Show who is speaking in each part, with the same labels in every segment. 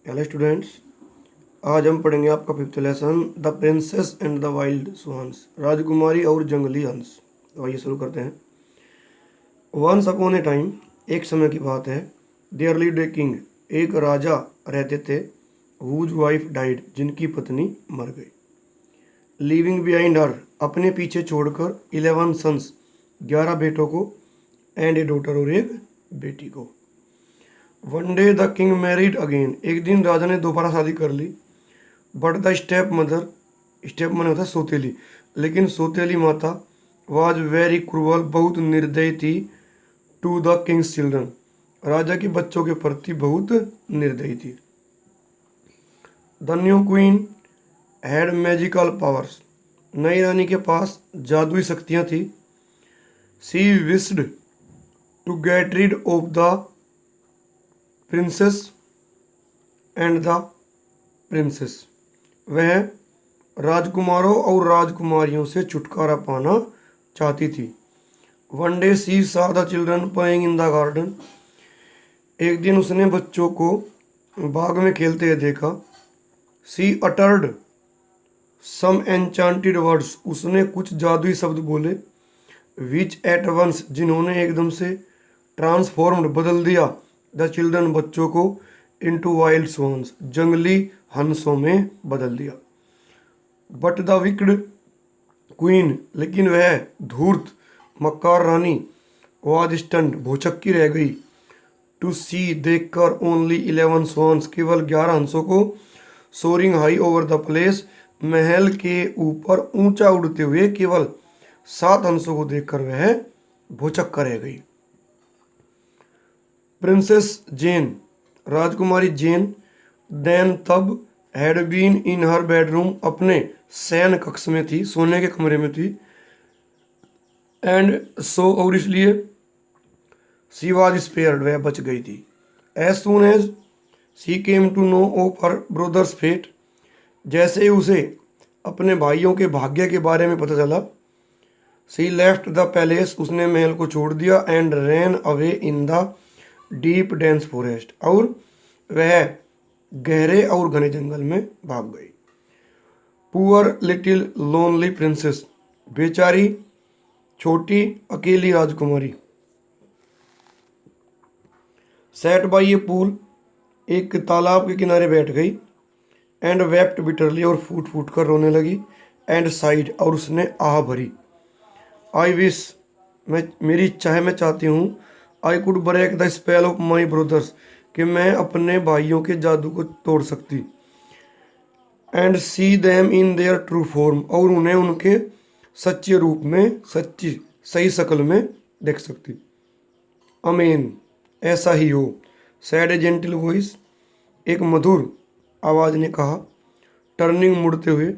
Speaker 1: Hello students, आज हम पढ़ेंगे आपका fifth lesson the princess and the wild swans, राजकुमारी और जंगली हंस। तो आइए शुरू करते हैं। वंस अपॉन ए टाइम, एक समय की बात है। देयर लिव्ड ए किंग, एक राजा रहते थे। whose वाइफ डाइड, जिनकी पत्नी मर गई। लीविंग बिहाइंड हर, अपने पीछे छोड़कर 11 सन्स, 11 बेटों को, एंड ए डॉटर, और एक बेटी को। One day the king married again, एक दिन राजा ने दोबारा शादी कर ली। But the step mother, step मन होता है सौतेली, लेकिन सौतेली माता वाज वेरी क्रूअल, बहुत निर्दयी थी। टू द किंग्स चिल्ड्रन, राजा के बच्चों के प्रति बहुत निर्दयी थी। The new queen had magical powers, नई रानी के पास जादुई शक्तियां थी। सी wished to get rid of the princess and the princess, वह राजकुमारों और राजकुमारियों से छुटकारा पाना चाहती थी। वन डे सी सा the children playing in the garden, एक दिन उसने बच्चों को बाग में खेलते हुए देखा। सी अटर्ड सम एन्चांटेड वर्ड्स, उसने कुछ जादुई शब्द बोले। विच एट वंस, जिन्होंने एकदम से ट्रांसफॉर्म्ड, बदल दिया, द चिल्ड्रन, बच्चों को, इनटू वाइल्ड स्वॉन्स, जंगली हंसों में बदल दिया। बट द विक्ड क्वीन, लेकिन वह धूर्त मक्कार रानी वाज स्टंट, भौचक्की रह गई। टू सी, देखकर, ओनली 11 स्वॉन्स, केवल 11 हंसों को, soaring high over the place, महल के ऊपर ऊंचा उड़ते हुए केवल 7 हंसों को देखकर वह भौचक्का रह गई। प्रिंसेस जेन, राजकुमारी जेन, देन तब, had been in her bedroom, अपने शयन कक्ष में थी, सोने के कमरे में थी। एंड सो, और इसलिए, सी वाज स्पेयर्ड, वह बच गई थी। As soon as she came to know of her brothers fate, जैसे ही उसे अपने भाइयों के भाग्य के बारे में पता चला। सी लेफ्ट द पैलेस, उसने महल को छोड़ दिया। And ran away in the deep dense forest, और वह गहरे और घने जंगल में भाग गई। पुअर लिटिल लोनली प्रिंसेस, बेचारी छोटी अकेली राजकुमारी। सैट बाई ए पूल, एक तालाब के किनारे बैठ गई। एंड वेप्ट बिटरली, और फूट फूट कर रोने लगी। एंड साइड, और उसने आह भरी। आई विश, मेरी इच्छा है, मैं चाहती हूँ। I could break the spell of my brothers, कि मैं अपने भाइयों के जादू को तोड़ सकती। And see them in their true form, और उन्हें उनके सच्चे रूप में, सच्ची सही शक्ल में देख सकती। अमेन, ऐसा ही हो। सैड ए जेंटल वॉइस, एक मधुर आवाज ने कहा। टर्निंग, मुड़ते हुए।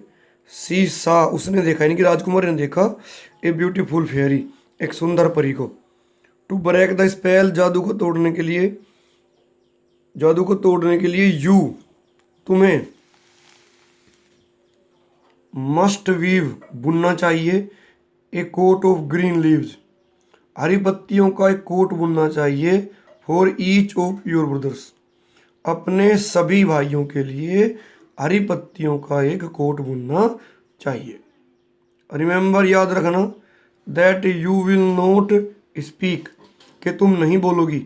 Speaker 1: सी सा, उसने देखा, यानी कि राजकुमारी ने देखा, ए ब्यूटीफुल फेयरी, एक सुंदर परी को। टू ब्रेक द स्पेल, जादू को तोड़ने के लिए, यू, तुम्हें, मस्ट वीव, बुनना चाहिए, ए कोट ऑफ ग्रीन लीव्स, हरी पत्तियों का एक कोट बुनना चाहिए। For each of your brothers, अपने सभी भाइयों के लिए हरी पत्तियों का एक कोट बुनना चाहिए। रिमेंबर, याद रखना, that you will not speak, कि तुम नहीं बोलोगी।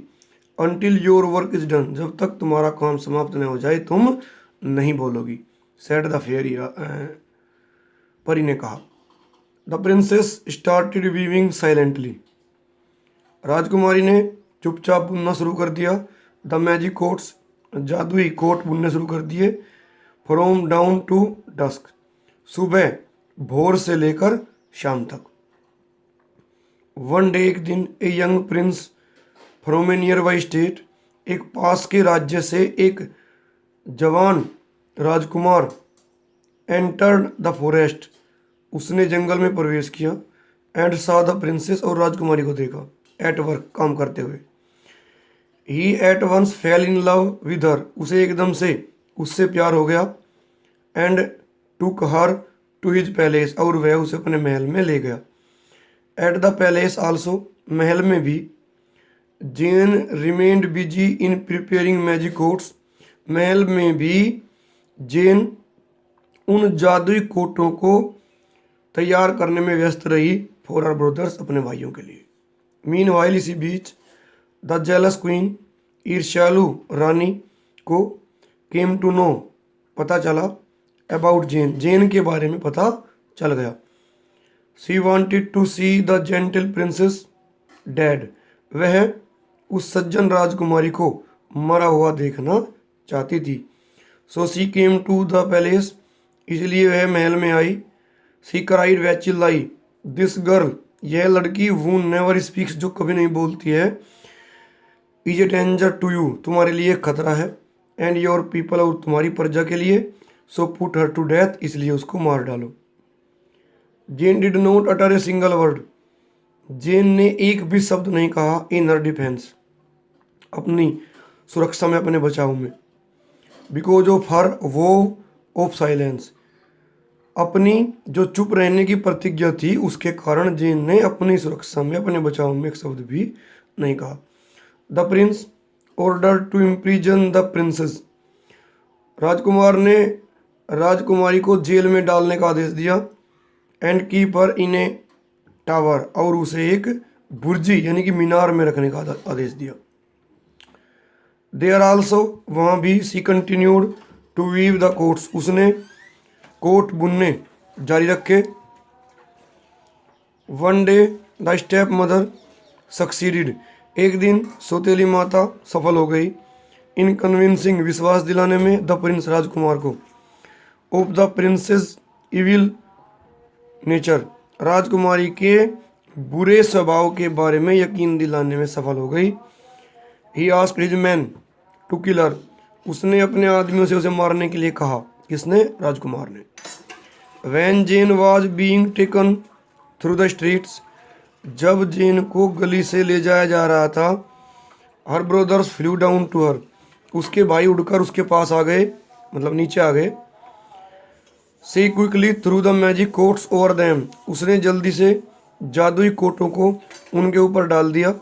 Speaker 1: Until your work is done, जब तक तुम्हारा काम समाप्त न हो जाए तुम नहीं बोलोगी। सेड द फेयरी, परी ने कहा। The princess started weaving silently, राजकुमारी ने चुपचाप बुनना शुरू कर दिया। द मैजिक कोट्स, जादुई कोट बुनने शुरू कर दिए। फ्रॉम डाउन टू डस्क, सुबह भोर से लेकर शाम तक। वन डे, एक दिन, a young Prince from A near by state, एक पास के राज्य से एक जवान राजकुमार, एंटर्ड द फॉरेस्ट, उसने जंगल में प्रवेश किया। एंड सा द प्रिंसेस, और राजकुमारी को देखा, एट वर्क, काम करते हुए। ही eight once fail in love with her, उसे एकदम से उससे प्यार हो गया। And took her to his palace, और वह उसे अपने महल में ले गया। एट द पैलेस आल्सो, महल में भी, जेन remained busy in preparing magic quotes, महल में भी जेन उन जादुई कोटों को तैयार करने में व्यस्त रही फॉर आवर ब्रदर्स, अपने भाइयों के लिए। मीनवाइल इसी बीच द जेलस क्वीन, ईर्ष्यालु रानी को केम टू नो, पता चला, अबाउट जेन, जेन के बारे में पता चल गया। She wanted to see the gentle princess dead, वह उस सज्जन राजकुमारी को मरा हुआ देखना चाहती थी। So she came to the palace, इसलिए वह महल में आई। शी क्राइड, वह चिल्लाई, दिस गर्ल, यह लड़की, वू नेवर स्पीक्स, जो कभी नहीं बोलती है, is a danger to you, तुम्हारे लिए खतरा है, एंड योर पीपल, और तुम्हारी प्रजा के लिए, so put her to death, इसलिए उसको मार डालो। जेन did not utter a single word, जेन ने एक भी शब्द नहीं कहा इन हर डिफेंस, अपनी सुरक्षा में, अपने बचाव में। बिकॉज ऑफ हर वो ऑफ साइलेंस, अपनी जो चुप रहने की प्रतिज्ञा थी उसके कारण जेन ने अपनी सुरक्षा में, अपने बचाव में एक शब्द भी नहीं कहा। The Prince order to imprison the princess, राजकुमार ने राजकुमारी को जेल में डालने का आदेश दिया। And keep her in A tower, और उसे एक बुर्जी यानी कि मीनार में रखने का आदेश दिया। देयर आल्सो, वहाँ भी, सी continued to weave the quotes, उसने कोट बुनने जारी रखे। One day the step mother succeeded, एक दिन सौतेली माता सफल हो गई। इन कन्विंसिंग, विश्वास दिलाने में, द प्रिंस, राजकुमार को, of the princess evil nature, राजकुमारी के बुरे स्वभाव के बारे में यकीन दिलाने में सफल हो गई। He asked his man to kill हर, उसने अपने आदमियों से उसे मारने के लिए कहा। किसने? राजकुमार ने। When Jane was being taken through the streets, जब जेन को गली से ले जाया जा रहा था, हर brothers flew down to her, उसके भाई उड़कर उसके पास आ गए, मतलब नीचे आ गए। सी quickly through the magic quotes over them, उसने जल्दी से जादुई कोटों को उनके ऊपर डाल दिया।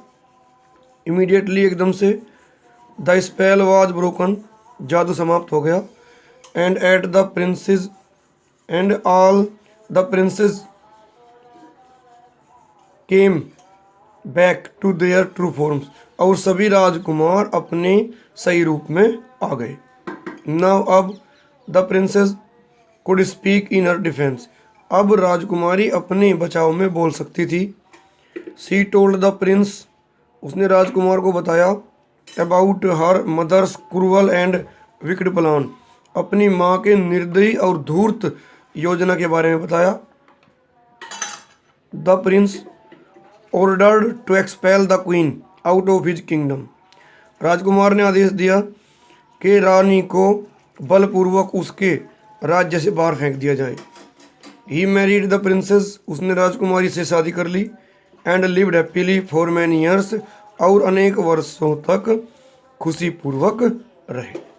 Speaker 1: इमीडिएटली, एकदम से, द स्पेल वाज ब्रोकन, जादू समाप्त हो गया। And at the princess and all the princess came back to their true forms, और सभी राजकुमार अपने सही रूप में आ गए। नाउ, अब the princess could speak in her defence, अब राजकुमारी अपने बचाव में बोल सकती थी। सी टोल्ड द प्रिंस, उसने राजकुमार को बताया, about her mother's cruel and wicked plan, अपनी माँ के निर्दयी और धूर्त योजना के बारे में बताया। The Prince ordered to expel the queen out of his kingdom, राजकुमार ने आदेश दिया कि रानी को बलपूर्वक उसके राज्य से बाहर फेंक दिया जाए। ही मैरिड द प्रिंसेस, उसने राजकुमारी से शादी कर ली। And lived happily for many years, और अनेक वर्षों तक खुशी पूर्वक रहे।